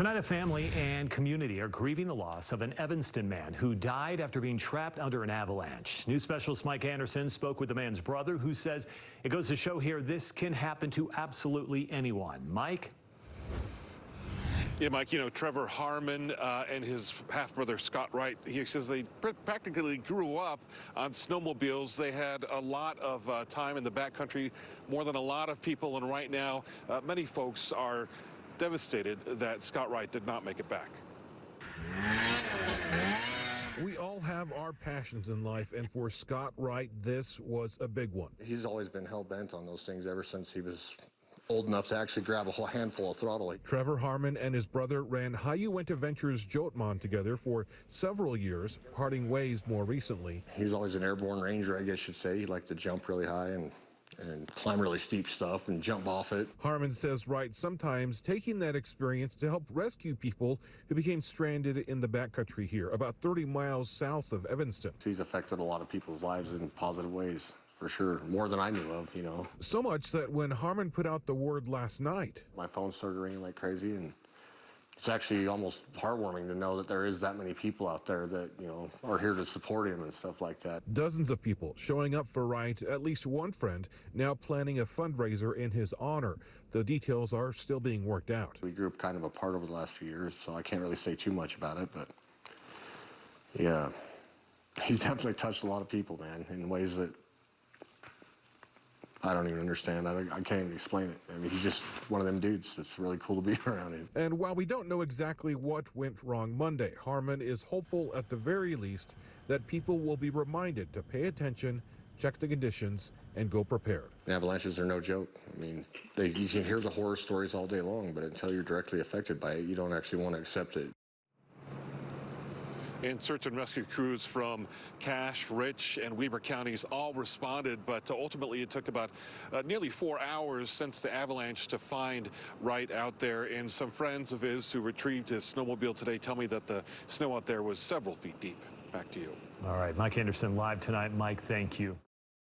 Tonight, a family and community are grieving the loss of an Evanston man who died after being trapped under an avalanche. News specialist Mike Anderson spoke with the man's brother, who says it goes to show here this can happen to absolutely anyone. Mike? Yeah, Mike, Trevor Harmon and his half-brother Scott Wright, he says they practically grew up on snowmobiles. They had a lot of time in the backcountry, more than a lot of people, and right now many folks are devastated that Scott Wright did not make it back. We all have our passions in life, and for Scott Wright, this was a big one. He's always been hell-bent on those things ever since he was old enough to actually grab a whole handful of throttle. Trevor Harmon and his brother ran Wyoming Ventures Jotmon together for several years, parting ways more recently. He's always an airborne ranger, I guess you'd say. He liked to jump really high and climb really steep stuff and jump off it. Harmon says Wright sometimes taking that experience to help rescue people who became stranded in the backcountry here, about 30 miles south of Evanston. He's affected a lot of people's lives in positive ways, for sure, more than I knew of, So much that when Harmon put out the word last night, my phone started ringing like crazy, and it's actually almost heartwarming to know that there is that many people out there that, are here to support him and stuff like that. Dozens of people showing up for Wright, at least one friend now planning a fundraiser in his honor. The details are still being worked out. We grew up kind of apart over the last few years, so I can't really say too much about it, but yeah, he's definitely touched a lot of people, man, in ways that I don't even understand. I can't even explain it. I mean, he's just one of them dudes that's really cool to be around him. And while we don't know exactly what went wrong Monday, Harmon is hopeful at the very least that people will be reminded to pay attention, check the conditions, and go prepared. The avalanches are no joke. I mean, you can hear the horror stories all day long, but until you're directly affected by it, you don't actually want to accept it. And search and rescue crews from Cache, Rich, and Weber counties all responded, but ultimately it took about nearly 4 hours since the avalanche to find Wright out there. And some friends of his who retrieved his snowmobile today tell me that the snow out there was several feet deep. Back to you. All right, Mike Anderson live tonight. Mike, thank you.